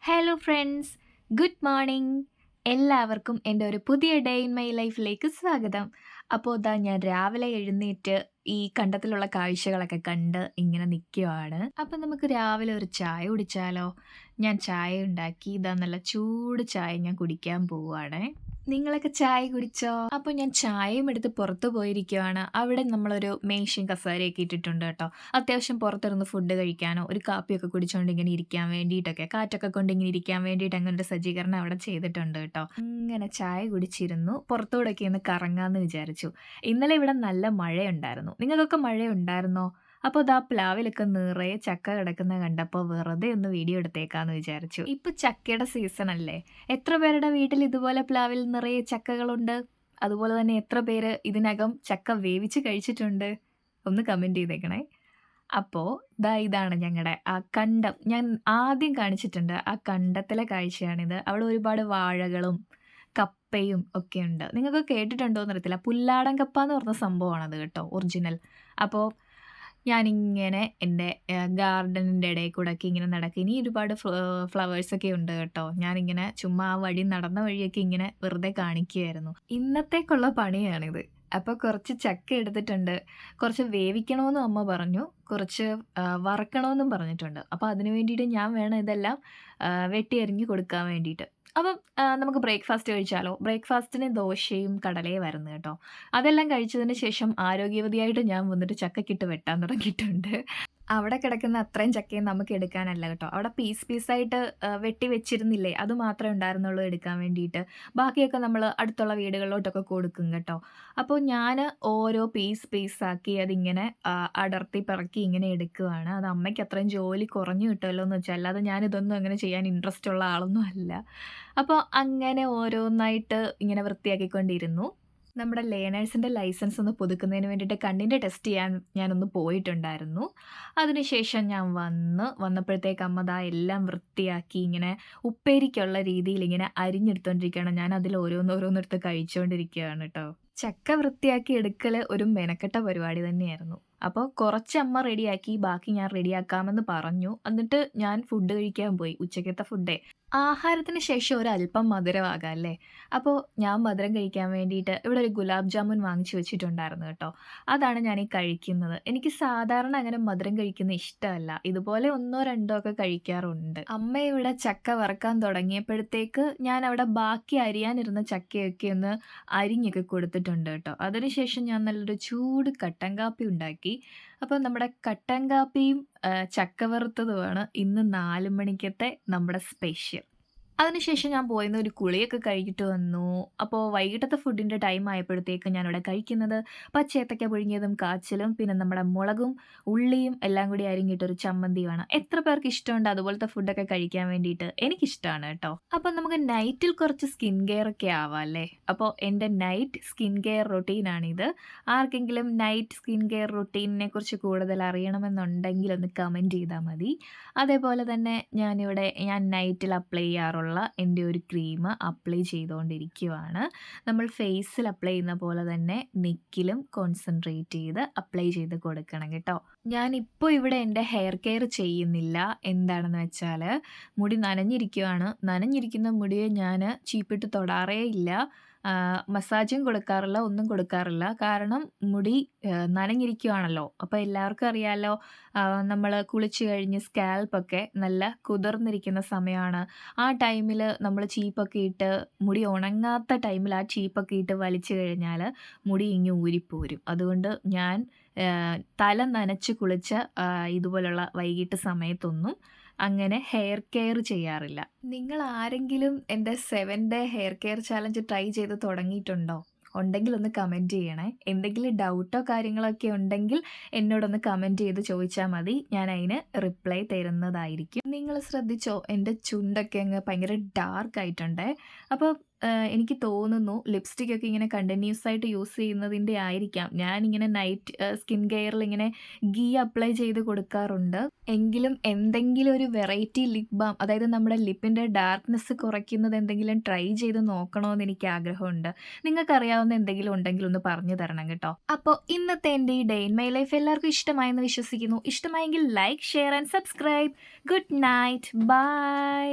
Hello friends, good morning. എല്ലാവർക്കും എൻ്റെ ഒരു പുതിയ ഡേ ഇൻ മൈ ലൈഫിലേക്ക് സ്വാഗതം. അപ്പോൾ ഇതാ ഞാൻ രാവിലെ എഴുന്നേറ്റ് ഈ കണ്ടത്തിലുള്ള കാഴ്ചകളൊക്കെ കണ്ട് ഇങ്ങനെ നിൽക്കുവാണ്. അപ്പം നമുക്ക് രാവിലെ ഒരു ചായ കുടിച്ചാലോ? ഞാൻ ചായ ഉണ്ടാക്കി, ഇതാ നല്ല ചൂട് ചായ ഞാൻ കുടിക്കാൻ പോവുകയാണേ. നിങ്ങളൊക്കെ ചായ കുടിച്ചോ? അപ്പോൾ ഞാൻ ചായയും എടുത്ത് പുറത്ത് പോയിരിക്കുവാണ്. അവിടെ നമ്മളൊരു മേശയും കസേരയൊക്കെ ഇട്ടിട്ടുണ്ട് കേട്ടോ. അത്യാവശ്യം പുറത്തിരുന്ന് ഫുഡ് കഴിക്കാനോ ഒരു കാപ്പിയൊക്കെ കുടിച്ചുകൊണ്ട് ഇങ്ങനെ ഇരിക്കാൻ വേണ്ടിയിട്ടൊക്കെ, കാറ്റൊക്കെ കൊണ്ട് ഇങ്ങനെ ഇരിക്കാൻ വേണ്ടിയിട്ട് അങ്ങനെ ഒരു സജ്ജീകരണം അവിടെ ചെയ്തിട്ടുണ്ട് കേട്ടോ. ഇങ്ങനെ ചായ കുടിച്ചിരുന്നു. പുറത്തൂടെയൊക്കെ ഒന്ന് കറങ്ങാമെന്ന് വിചാരിച്ചു. ഇന്നലെ ഇവിടെ നല്ല മഴയുണ്ടായിരുന്നു. നിങ്ങൾക്കൊക്കെ മഴയുണ്ടായിരുന്നോ? അപ്പോൾ ദാ പ്ലാവിലൊക്കെ നിറയെ ചക്ക കിടക്കുന്നത് കണ്ടപ്പോൾ വെറുതെ ഒന്ന് വീഡിയോ എടുത്തേക്കാന്ന് വിചാരിച്ചു. ഇപ്പൊ ചക്കയുടെ സീസൺ അല്ലേ? എത്ര പേരുടെ വീട്ടിൽ ഇതുപോലെ പ്ലാവിൽ നിറയെ ചക്കകളുണ്ട്? അതുപോലെ തന്നെ എത്ര പേര് ഇതിനകം ചക്ക വേവിച്ച് കഴിച്ചിട്ടുണ്ട്? ഒന്ന് കമന്റ് ചെയ്തേക്കണേ. അപ്പോൾ ദാ ഇതാണ് ഞങ്ങളുടെ ആ കണ്ടം. ഞാൻ ആദ്യം കാണിച്ചിട്ടുണ്ട്. ആ കണ്ടത്തിലെ കാഴ്ചയാണിത്. അവിടെ ഒരുപാട് വാഴകളും കപ്പയും ഒക്കെ ഉണ്ട്. നിങ്ങൾക്ക് കേട്ടിട്ടുണ്ടോ എന്നറിയത്തില്ല. പുല്ലാടൻ കപ്പ എന്ന് പറഞ്ഞ സംഭവമാണത് കേട്ടോ, ഒറിജിനൽ. അപ്പോൾ ഞാനിങ്ങനെ എൻ്റെ ഗാർഡനിൻ്റെ ഇടയിൽ കൂടെയൊക്കെ ഇങ്ങനെ നടക്കുക. ഇനി ഒരുപാട് ഫ്ലവേഴ്സൊക്കെ ഉണ്ട് കേട്ടോ. ഞാനിങ്ങനെ ചുമ്മാ ആ വഴി നടന്ന വഴിയൊക്കെ ഇങ്ങനെ വെറുതെ കാണിക്കുകയായിരുന്നു. ഇന്നത്തേക്കുള്ള പണിയാണിത്. അപ്പോൾ കുറച്ച് ചക്ക എടുത്തിട്ടുണ്ട്. കുറച്ച് വേവിക്കണമെന്നും അമ്മ പറഞ്ഞു. കുറച്ച് വറക്കണമെന്നും പറഞ്ഞിട്ടുണ്ട്. അപ്പോൾ അതിന് വേണ്ടിയിട്ട് ഞാൻ വേണം ഇതെല്ലാം വെട്ടി അരിഞ്ഞ് കൊടുക്കാൻ വേണ്ടിയിട്ട്. അപ്പം നമുക്ക് ബ്രേക്ക്ഫാസ്റ്റ് കഴിച്ചാലോ? ബ്രേക്ക്ഫാസ്റ്റിന് ദോശയും കടലയുമായിരുന്നു കേട്ടോ. അതെല്ലാം കഴിച്ചതിന് ശേഷം ആരോഗ്യവതിയായിട്ട് ഞാൻ വന്നിട്ട് ചക്കക്കിട്ട് വെട്ടാൻ തുടങ്ങിയിട്ടുണ്ട്. അവിടെ കിടക്കുന്ന അത്രയും ചക്കയും നമുക്ക് എടുക്കാനല്ല കേട്ടോ. അവിടെ പീസ് പീസായിട്ട് വെട്ടി വെച്ചിരുന്നില്ലേ, അത് മാത്രമേ ഉണ്ടായിരുന്നുള്ളൂ എടുക്കാൻ വേണ്ടിയിട്ട്. ബാക്കിയൊക്കെ നമ്മൾ അടുത്തുള്ള വീടുകളിലോട്ടൊക്കെ കൊടുക്കും കേട്ടോ. അപ്പോൾ ഞാൻ ഓരോ പീസാക്കി അതിങ്ങനെ അടർത്തി പെറുക്കി ഇങ്ങനെ എടുക്കുവാണ്. അത് അമ്മയ്ക്ക് അത്രയും ജോലി കുറഞ്ഞു കിട്ടുമല്ലോ എന്ന് വെച്ചാൽ, അല്ലാതെ ഞാനിതൊന്നും അങ്ങനെ ചെയ്യാൻ ഇൻട്രസ്റ്റ് ഉള്ള ആളൊന്നും അല്ല. അപ്പോൾ അങ്ങനെ ഓരോന്നായിട്ട് ഇങ്ങനെ വൃത്തിയാക്കിക്കൊണ്ടിരുന്നു. നമ്മുടെ ലേണേഴ്സിൻ്റെ ലൈസൻസ് ഒന്ന് പുതുക്കുന്നതിന് വേണ്ടിയിട്ട് കണ്ണിൻ്റെ ടെസ്റ്റ് ചെയ്യാൻ ഞാനൊന്ന് പോയിട്ടുണ്ടായിരുന്നു. അതിനുശേഷം ഞാൻ വന്നപ്പോഴത്തേക്ക് അമ്മ ദാ എല്ലാം വൃത്തിയാക്കി ഇങ്ങനെ ഉപ്പേരിക്കുള്ള രീതിയിൽ ഇങ്ങനെ അരിഞ്ഞെടുത്തോണ്ടിരിക്കുകയാണ്. ഞാൻ അതിൽ ഓരോന്നോരോന്നെടുത്ത് കഴിച്ചുകൊണ്ടിരിക്കുകയാണ് കേട്ടോ. ചക്ക വൃത്തിയാക്കി എടുക്കൽ ഒരു മെനക്കെട്ട പരിപാടി തന്നെയായിരുന്നു. അപ്പോൾ കുറച്ച് അമ്മ റെഡിയാക്കി, ബാക്കി ഞാൻ റെഡിയാക്കാമെന്ന് പറഞ്ഞു. എന്നിട്ട് ഞാൻ ഫുഡ് കഴിക്കാൻ പോയി. ഉച്ചക്കത്തെ ഫുഡേ. ആഹാരത്തിന് ശേഷം ഒരല്പം മധുരമാകാം അല്ലേ? അപ്പോൾ ഞാൻ മധുരം കഴിക്കാൻ വേണ്ടിയിട്ട് ഇവിടെ ഒരു ഗുലാബ് ജാമുൻ വാങ്ങിച്ചു വെച്ചിട്ടുണ്ടായിരുന്നു കേട്ടോ. അതാണ് ഞാനീ കഴിക്കുന്നത്. എനിക്ക് സാധാരണ അങ്ങനെ മധുരം കഴിക്കുന്നത് ഇഷ്ടമല്ല. ഇതുപോലെ 1ഓ 2ഓ ഒക്കെ കഴിക്കാറുണ്ട്. അമ്മ ഇവിടെ ചക്ക വറുക്കാൻ തുടങ്ങിയപ്പോഴത്തേക്ക് ഞാൻ അവിടെ ബാക്കി അരിയാനിരുന്ന ചക്കയൊക്കെ ഒന്ന് അരിഞ്ഞൊക്കെ കൊടുത്തിട്ടുണ്ട് കേട്ടോ. അതിനുശേഷം ഞാൻ നല്ലൊരു ചൂട് കട്ടൻ കാപ്പി ഉണ്ടാക്കി. അപ്പോൾ നമ്മുടെ കട്ടൻ കാപ്പിയും ചക്ക വറുത്തതുമാണ് ഇന്ന് 4 മണിക്കത്തെ നമ്മുടെ സ്പെഷ്യൽ. അതിനുശേഷം ഞാൻ പോയിന്ന് ഒരു കുളിയൊക്കെ കഴിഞ്ഞിട്ട് വന്നു. അപ്പോൾ വൈകിട്ടത്തെ ഫുഡിൻ്റെ ടൈം ആയപ്പോഴത്തേക്ക് ഞാനിവിടെ കഴിക്കുന്നത് പച്ചേത്തക്ക പുഴുങ്ങിയതും കാച്ചിലും പിന്നെ നമ്മുടെ മുളകും ഉള്ളിയും എല്ലാം കൂടി അരിഞ്ഞിട്ടൊരു ചമ്മന്തിയുമാണ്. എത്ര പേർക്ക് ഇഷ്ടമുണ്ട് അതുപോലത്തെ ഫുഡൊക്കെ കഴിക്കാൻ വേണ്ടിയിട്ട്? എനിക്കിഷ്ടമാണ് കേട്ടോ. അപ്പം നമുക്ക് നൈറ്റിൽ കുറച്ച് സ്കിൻ കെയർ ഒക്കെ ആവാം അല്ലേ? അപ്പോൾ എൻ്റെ നൈറ്റ് സ്കിൻ കെയർ റൊട്ടീനാണിത്. ആർക്കെങ്കിലും നൈറ്റ് സ്കിൻ കെയർ റൊട്ടീനിനെ കുറിച്ച് കൂടുതൽ അറിയണമെന്നുണ്ടെങ്കിൽ ഒന്ന് കമൻറ്റ് ചെയ്താൽ മതി. അതേപോലെ തന്നെ ഞാൻ നൈറ്റിൽ അപ്ലൈ ചെയ്യാറുള്ള എൻ്റെ ഒരു ക്രീം അപ്ലൈ ചെയ്തുകൊണ്ടിരിക്കുവാണ്. നമ്മൾ ഫേസിൽ അപ്ലൈ ചെയ്യുന്ന പോലെ തന്നെ നെക്കിലും കോൺസെൻട്രേറ്റ് ചെയ്ത് അപ്ലൈ ചെയ്ത് കൊടുക്കണം കേട്ടോ. ഞാനിപ്പോൾ ഇവിടെ എൻ്റെ ഹെയർ കെയർ ചെയ്യുന്നില്ല. എന്താണെന്ന് വെച്ചാൽ മുടി നനഞ്ഞിരിക്കുവാണ്. നനഞ്ഞിരിക്കുന്ന മുടിയെ ഞാൻ ചീപ്പിട്ട് തൊടാറേ ഇല്ല. മസാജും കൊടുക്കാറില്ല, ഒന്നും കൊടുക്കാറില്ല. കാരണം മുടി നനഞ്ഞിരിക്കുവാണല്ലോ. അപ്പോൾ എല്ലാവർക്കും അറിയാമല്ലോ, നമ്മൾ കുളിച്ച് കഴിഞ്ഞ് സ്കാൽപ്പൊക്കെ നല്ല കുതിർന്നിരിക്കുന്ന സമയമാണ്. ആ ടൈമിൽ നമ്മൾ ചീപ്പൊക്കെ ഇട്ട് മുടി ഉണങ്ങാത്ത ടൈമിൽ ആ ചീപ്പൊക്കെ ഇട്ട് വലിച്ചു കഴിഞ്ഞാൽ മുടി ഇങ്ങ് ഊരിപ്പോരും. അതുകൊണ്ട് ഞാൻ തല നനച്ച് കുളിച്ച ഇതുപോലുള്ള വൈകിട്ട് സമയത്തൊന്നും അങ്ങനെ ഹെയർ കെയർ ചെയ്യാറില്ല. നിങ്ങൾ ആരെങ്കിലും എൻ്റെ 7 day hair care challenge try ചെയ്ത് തുടങ്ങിയിട്ടുണ്ടോ? ഉണ്ടെങ്കിൽ ഒന്ന് കമൻറ്റ് ചെയ്യണേ. എന്തെങ്കിലും ഡൗട്ടോ കാര്യങ്ങളൊക്കെ ഉണ്ടെങ്കിൽ എന്നോടൊന്ന് കമൻറ്റ് ചെയ്ത് ചോദിച്ചാൽ മതി. ഞാൻ അതിന് റിപ്ലൈ തരുന്നതായിരിക്കും. നിങ്ങൾ ശ്രദ്ധിച്ചോ, എൻ്റെ ചുണ്ടൊക്കെ അങ്ങ് ഭയങ്കര ഡാർക്ക് ആയിട്ടുണ്ടേ. അപ്പോൾ എനിക്ക് തോന്നുന്നു ലിപ്സ്റ്റിക്കൊക്കെ ഇങ്ങനെ കണ്ടിന്യൂസ് ആയിട്ട് യൂസ് ചെയ്യുന്നതിൻ്റെ ആയിരിക്കാം. ഞാനിങ്ങനെ നൈറ്റ് സ്കിൻ കെയറിൽ ഇങ്ങനെ ഗീ അപ്ലൈ ചെയ്ത് കൊടുക്കാറുണ്ട്. എങ്കിലും എന്തെങ്കിലും ഒരു വെറൈറ്റി ലിപ് ബാം, അതായത് നമ്മുടെ ലിപ്പിൻ്റെ ഡാർക്ക്നെസ് കുറയ്ക്കുന്നത് എന്തെങ്കിലും ട്രൈ ചെയ്ത് നോക്കണമെന്ന് എനിക്ക് ആഗ്രഹമുണ്ട്. നിങ്ങൾക്കറിയാവുന്ന എന്തെങ്കിലും ഉണ്ടെങ്കിൽ ഒന്ന് പറഞ്ഞു തരണം കേട്ടോ. അപ്പോൾ ഇന്നത്തെ എൻ്റെ ഈ ഡേ ഇൻ മൈ ലൈഫ് എല്ലാവർക്കും ഇഷ്ടമായെന്ന് വിശ്വസിക്കുന്നു. ഇഷ്ടമായെങ്കിൽ like, share and subscribe. Good night, by.